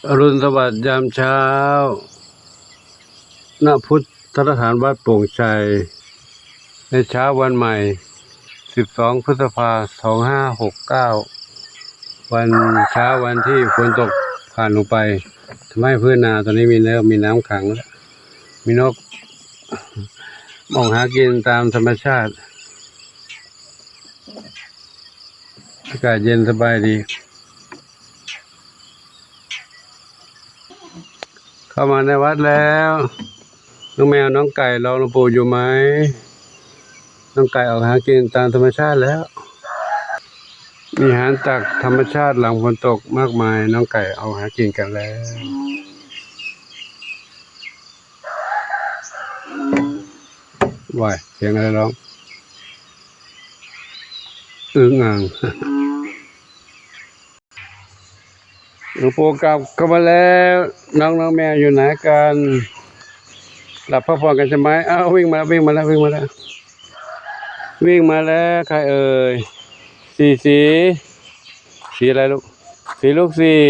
อรุณสวัสดิ์ยามเช้าณพุทธสถานวัดโป่งชัยในเช้าวันใหม่12 พฤษภาคม 2569วันเช้าวันที่ฝนตกผ่านลงไปทำให้พื้นนาตอนนี้มีน้ำขังแล้วมีนกมองหากินตามธรรมชาติอากาศเย็นสบายดีเข้ามาในวัดแล้วน้องแมวน้องไก่รอหลวงปู่อยู่ไหมน้องไก่ออกหากินตามธรรมชาติแล้วมีอาหารจากธรรมชาติหลังฝนตกมากมายน้องไก่เอาหากินกันแล้วว่ายเสียงอะไรร้องอึ้งอ่างหลวงปู่กลับเข้ามาแล้วน้องแมวอยู่ไหนกันหลับพักผ่อนกันใช่ไหมอ้าววิ่งมาแล้วใครเอ่ยสีอะไรลูกสีลูกสี่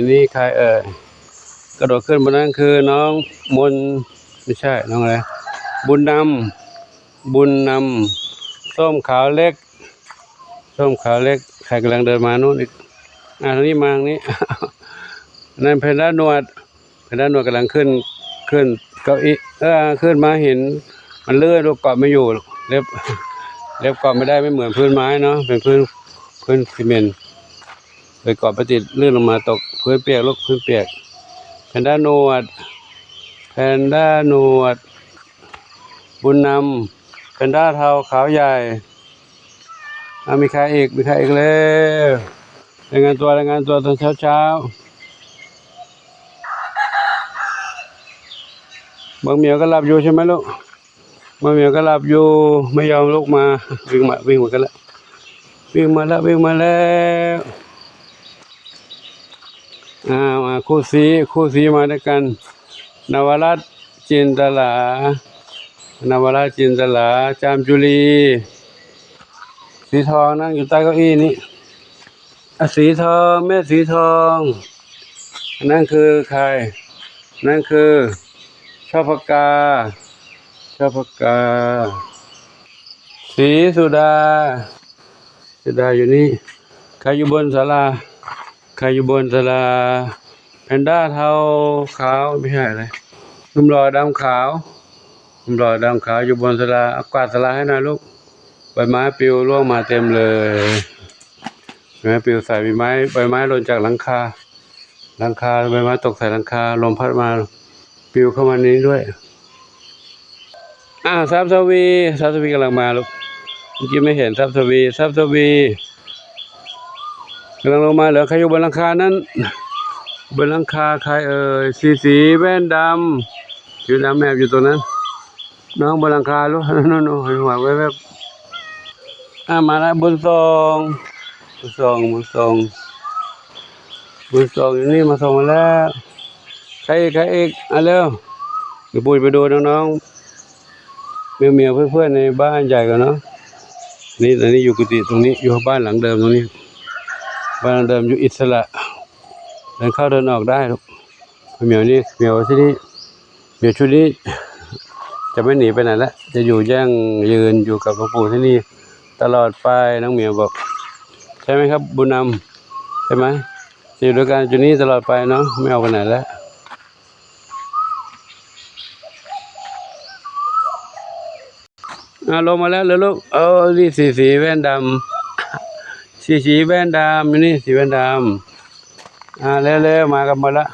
นี่ใครเอ่ยกระโดดขึ้นบนนั้นคือน้องมนไม่ใช่น้องอะไรบุญนำส้มขาวเล็กใครกำลังเดินมาโน่นอีกทางนี้มาทางนี้นั่นเพนด้าหนวดกำลังขึ้นเก้าอี้ขึ้นมาเห็นมันเลื่อยลูกเกาะไม่อยู่เล็บเกาะไม่ได้ไม่เหมือนพื้นไม้เนาะเป็นพื้นซีเมนต์เลยเกาะไปติดลื่นลงมาตกพื้นเปียกลูกพื้นเปียกแพนด้าหนวดบุญนำแพนด้าเทาขาวใหญ่มีใครอีกเลยรายงานตัวตอนเช้าบางเหมียวก็หลับอยู่ใช่ไหมลูกบางเหมียวก็หลับอยู่ไม่ยอมลุกมาวิ่งมากันแล้ววิ่งมาแล้วคู่สีมาด้วยกันนวรัตน์จินตลาจามจุลีสีทองนั่งอยู่ใต้เก้าอี้นี้สีทองแม่สีทองนั่นคือใครนั่นคือชอบปากกาสีสุดาอยู่นี่ใครอยู่บนศาลาแพนด้าเทาขาวไม่ใช่อะไรหนุ่มหล่อดำขาวอยู่บนศาลากวาดศาลาให้หน่อยลูกใบไม้ปลิวร่วงมาเต็มเลยใบไม้ปลิวใส่ใบไม้หล่นจากหลังคาใบไม้ตกใส่หลังคาลมพัดมาปลิวเข้ามานี้ด้วยซับสวีกำลังมาลูกเมื่อกี้ไม่เห็นซับสวีกำลังลงมาเหรอใครอยู่บนหลังคานั้นบนหลังคาใครเอ่ยสีแว่นดำอยู่ดำแอบอยู่ตรงนั้นน้องบนหลังคาลูกนู่นเห็นหัวแวบมาแล้วบุญทรงอยู่นี่มาส่งมาแล้วใครอีกเร็วเดี๋ยวปุ้ยไปดูน้องเมียเพื่อนในบ้านใหญ่กันเนาะนี่ตอนนี้อยู่กุฏิตรงนี้อยู่บ้านหลังเดิมตรงนี้บ้านหลังเดิมอยู่อิสระเดินเข้าเดินออกได้ลูกเมียที่นี่เมียชุดนี้จะไม่หนีไปไหนละจะอยู่ยืนอยู่กับหลวงปู่ที่นี่ตลอดไปน้องเมียบอกใช่ไหมครับบุญนำใช่ไหมจะอยู่ด้วยกันจุดนี้ตลอดไปเนาะไม่เอาไปไหนแล้วลงมาแล้วเลยลูกนี่สีแว่นดำสีแว่นดำอยู่นี่สีแว่นดำเร็วมากันหมดละ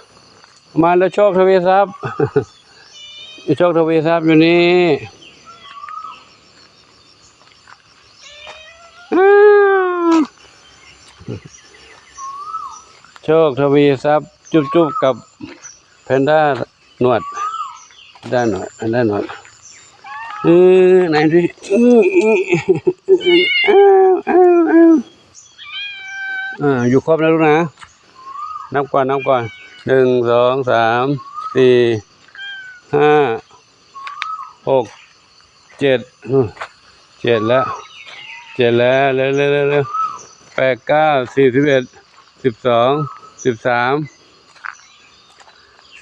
มาแล้วโชคทวีทรัพย์อยู่นี่โชคทวีทรัพย์จุ๊บกับแพนด้าหนวดไหนดิอยู่ครบแล้วลูกนะนับก่อน1 2 3 4 5 6 7แล้วเร็วไป 8 9 41 12 13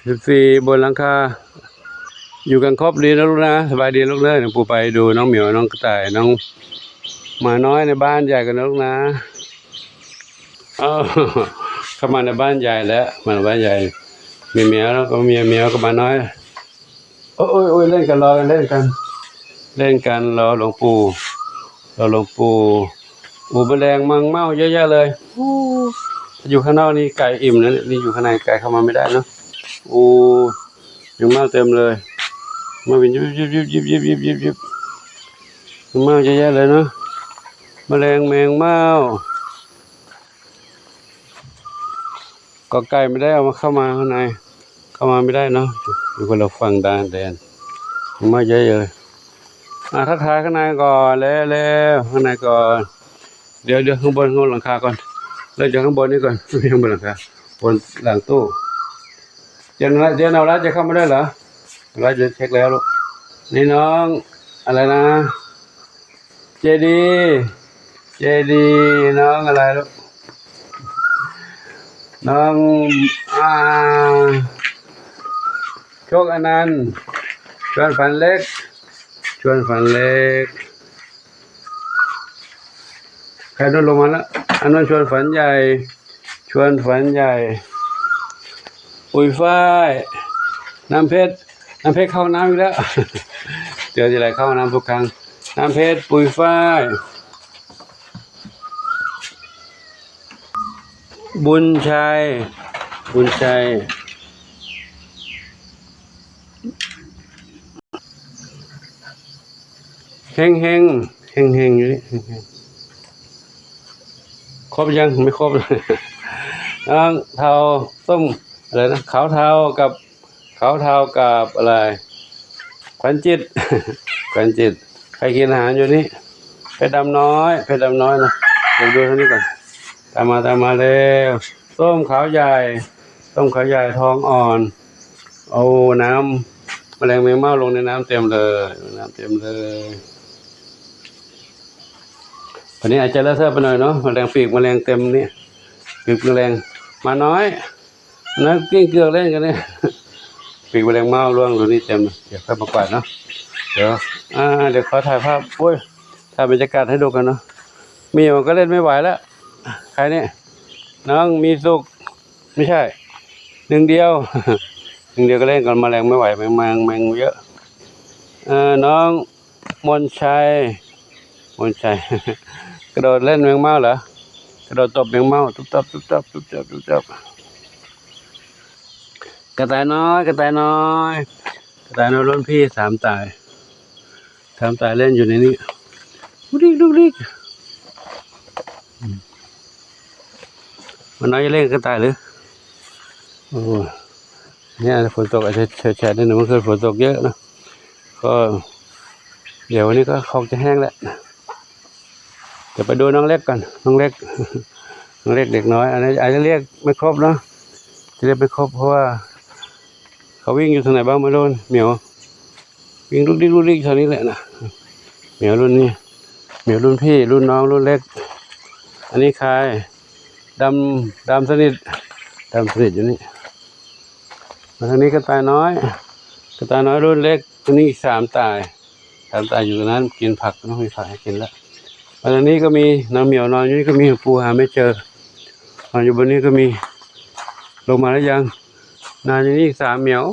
14บนหลังคาอยู่กันครบดีนะลูกนะสบายดีลูกเลยปู่ไปดูน้องเหมียวน้องกระต่ายน้องหมาน้อยในบ้านใหญ่กันนะลูกนะเข้ามาในบ้านใหญ่แล้วมาในบ้านใหญ่มีเมียแล้วก็เมียก็มาน้อยโอ้ยเล่นกันรอกันเล่นกันรอหลวงปู่แมลงมังเม่าเยอะแยะเลยอยู่ข้างนอกนี่ไก่อิ่มนะนี่อยู่ข้างในไก่เข้ามาไม่ได้เนาะยุงเม่าเต็มเลยมาเป็นยิบยุงเม่าเยอะแยะเลยเนาะแมลงแมงเม่าก็ไก่ไม่ได้เอามาเข้ามาข้างในเข้ามาไม่ได้เนาะอยู่คนละฝั่งแดนมาเยอะเลยทักทายข้างในก่อนแล้วข้างในก่อนเดี๋ยวข้างบนหลังคาก่อนเริ่มจากข้างบนนี่ก่อนข้างบนหลังคาบนหลังตู้เดี๋ยวเราจะเข้ามาได้เหรอเราจะเช็คแล้วลูกนี่น้องอะไรนะเจดีน้องอะไรลูกน้องโชคอนันต์ชวนฝันเล็กใครโดนลงมาแล้วอันนั้นชวนฝันใหญ่ปุยฝ้ายน้ำเพชรเข้าน้ำอีกแล้วเจอทีไรเข้าน้ำทุกครั้งน้ำเพชรปุยฝ้ายบุญชัยเฮงอยู่นี่ครบยังไม่ครบเลยน้องเทาส้มอะไรนะขาวเทากับอะไรขวัญจิตใครกินอาหารอยู่นี่เพชรดำน้อยนะเดี๋ยวดูท่านี้ก่อนตามมาเร็วส้มขาวใหญ่ทองอ่อนเอาน้ำแมลงแมงเม่าลงในน้ำเต็มเลยวันนี้อาจจะเลอะเทอะไปหน่อยเนาะแมลงปีกแมลงเต็มนี่ปีกแมลงมาน้อยนะกิ้งเกลือเล่นกันเนี่ยปีกแมลงเม่าร่วงตรงนี้เต็มเดี๋ยวค่อยมากวาดเนาะเดี๋ยวขอถ่ายภาพถ่ายบรรยากาศให้ดูกันเนาะมีมันก็เล่นไม่ไหวแล้วใครเนี่ยน้องมีสุขไม่ใช่หนึ่งเดียวก็เล่นกันแมลงไม่ไหวแมงเยอะน้องมนชัยกระโดดเล่นแมงเม่าเหรอกระโดดตบแมงเม่าตุ๊บตับกระต่ายน้อยรุ่นพี่สามตายเล่นอยู่ในนี้ลูกดิ๊กมันน้อยจะเล่นกระต่ายหรือโอ้เนี่ยฝนตกอาจจะแฉะนิดหนึ่งเมื่อคืนฝนตกเยอะนะก็เดี๋ยววันนี้ก็คงจะแห้งแล้วเดี๋ยวไปดูน้องเล็กกันน้องเล็กเด็กน้อยอันนี้อาจจะเรียกไม่ครบเนาะจะเรียกไม่ครบเพราะว่าเขาวิ่งอยู่ทางไหนบ้างไม่รู้เหมียววิ่งลูกดิ๊กเท่านี้แหละนะเหมียวรุ่นนี้เหมียวรุ่นพี่รุ่นน้องรุ่นเล็กอันนี้ใครดำสนิทอยู่นี่มาทางนี้กระต่ายน้อยรุ่นเล็กตัวนี้อีก3 ตายอยู่ตรงนั้นกินผักต้องมีผักให้กินแล้วมาทางนี้ก็มีน้องเหมียวนอนอยู่นี่ก็มีปูหาไม่เจอนอนอยู่บนนี้ก็มีลงมาแล้วยังนอนอยู่นี่อีก3 เหมียว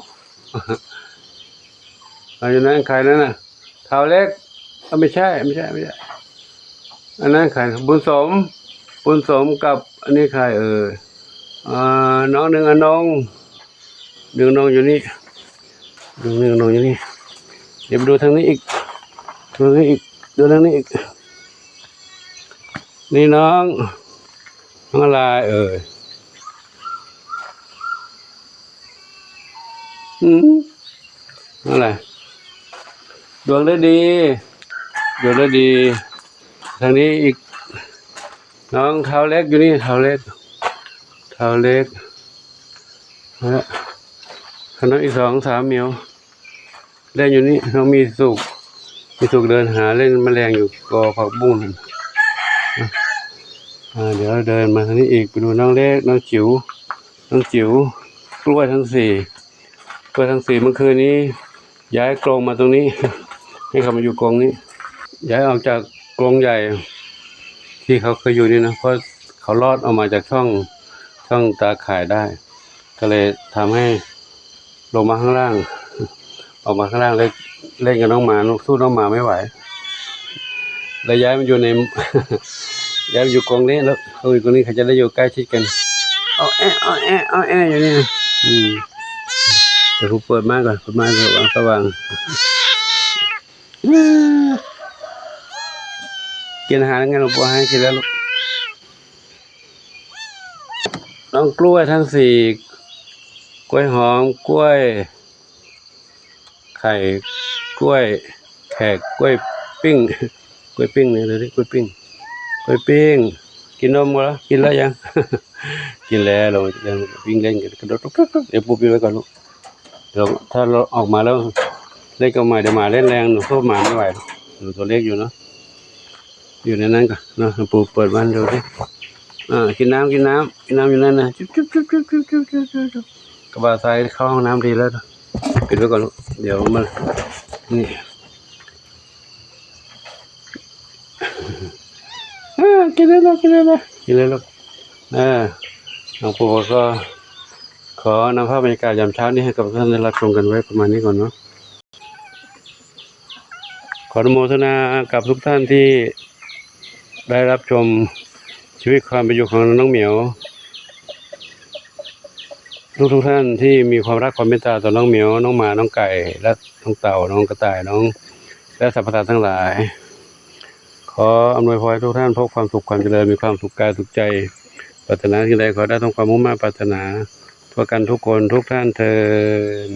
นอนอยู่นั้นใครนั่นน่ะเท้าเล็กไม่ใช่อันนั้นใครบุญสมกับอันนี้ใครน้องหนึ่งอนงอยู่นี่เดี๋ยวไปดูทางนี้อีกดูทางนี้อีกนี่น้องอะไรอะไรดวงได้ดีทางนี้อีกน้องเท้าเล็กอยู่นี่เท้าเล็กขณะอีก2 3 เหมียวเล่นอยู่นี่น้องมีสุกเดินหาเล่นแมลงอยู่กอผักบุ้ง เดี๋ยวเราเดินมาทางนี้อีกไปดูน้องเล็กน้องจิ๋วกล้วยทั้งสี่เมื่อคืนนี้ย้ายกรงมาตรงนี้ ให้เขามาอยู่กรงนี้ย้ายออกจากกรงใหญ่ที่เขาเคยอยู่นี่นะเพราะเขารอดออกมาจากช่องตาข่ายได้ก็เลยทำให้ลงมาข้างล่างออกมาข้างล่างเล่นกับน้องหมาสู้น้องหมาไม่ไหวแล้วย้ายมันอยู่ใน ย้ายมันอยู่กรงนี้แล้วเขาอยู่ตรงนี้เขาจะได้อยู่ใกล้ชิดกันเอาแอะอยู่นี่เดี๋ยวผมเปิดม่านก่อนสว่างกินอาหารงั้นหลวงปู่ให้กินแล้วลูกน้องกล้วยทั้งสี่กล้วยหอมกล้วยไข่กล้วยแขกกล้วยปิ้งนี่เลยดิกล้วยปิ้งกินนมเหรอกินแล้วยัง กินแล้วเรายังวิ่งเล่นกันกระโดดเดี๋ยวปุ๊บไปไว้ก่อนลูกถ้าเราออกมาแล้วเล่นกับหมาเดี๋ยวหมาเล่นแรงหนูสู้หมาไม่ไหวหนูตัวเล็กอยู่เนาะอยู่ในนั้นก่อนเนาะปู่เปิดบ้านดูดิกินน้ำอยู่นั่นนะจุ๊บกระบะทรายเข้าห้องน้ำดีแล้วปิดไว้ก่อนลูกเดี๋ยวมันนี่กินเลยลูกหลวงปู่ก็ขอนำภาพบรรยากาศยามเช้านี้ให้กับท่านได้รับชมกันไว้ประมาณนี้ก่อนเนาะขออนุโมทนากับทุกท่านที่ได้รับชมชีวิตความเป็นอยู่ของน้องเหมียวทุกท่านที่มีความรักความเมตตาต่อน้องเหมียวน้องหมาน้องไก่และน้องเต่าน้องกระต่ายน้องและสรรพสัตว์ทั้งหลายขออำนวยพรให้ทุกท่านพบความสุขความเจริญมีความสุขกายสุขใจปรารถนาสิ่งใดขอได้ต้องความมุ่งมั่นปรารถนาเพื่อกันทุกคนทุกท่านเทอญ